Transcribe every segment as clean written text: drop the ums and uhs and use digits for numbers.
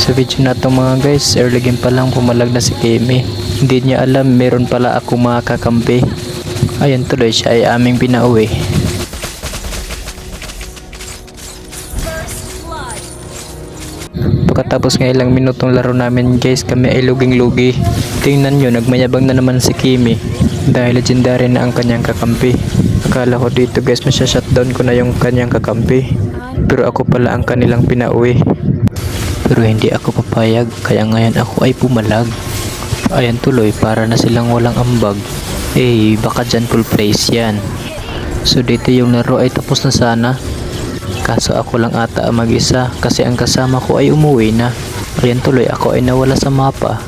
Sa video na to mga guys, early game pa lang pumalag na si Kimi. Hindi niya alam meron pala ako mga kakampi. Ayan tuloy siya ay aming pinauwi. Pagkatapos ng ilang minutong laro namin guys, kami ay luging-lugi. Tingnan nyo, nagmayabang na naman si Kimi dahil legendary na ang kanyang kakampi. Akala ko dito guys, masya-shutdown ko na yung kanyang kakampi, pero ako pala ang kanilang pinauwi. Pero hindi ako papayag, kaya ngayon ako ay pumalag. Ayan tuloy, para na silang walang ambag. Baka dyan full place yan. So dito yung laro ay tapos na sana. Kaso ako lang ata ang mag-isa kasi ang kasama ko ay umuwi na. Ayan tuloy, ako ay nawala sa mapa.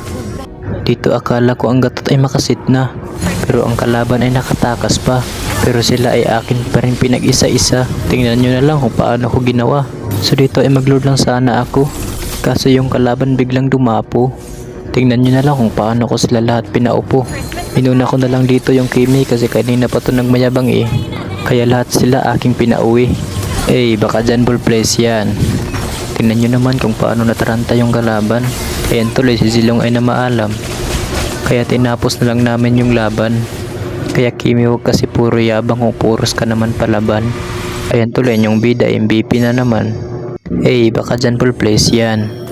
Dito akala ko ang gatot ay makasit na, pero ang kalaban ay nakatakas pa. Pero sila ay akin pa rin pinag-isa-isa. Tingnan nyo na lang kung paano ko ginawa. So dito ay mag-load lang sana ako, kaso yung kalaban biglang dumapo. Tingnan nyo na lang kung paano ko sila lahat pinaupo. Inuna ko na lang dito yung Kimi kasi kanina pa to nagmayabang kaya lahat sila aking pinauwi. Baka dyan ball place yan. Tingnan nyo naman kung paano nataranta yung kalaban. Ayan tuloy, si Zilong ay namaalam, kaya tinapos na lang namin yung laban. Kaya Kimi, huwag kasi puro yabang kung puros ka naman palaban. Ayan tuloy, yung bida MVP na naman. Baka dyan full place yan.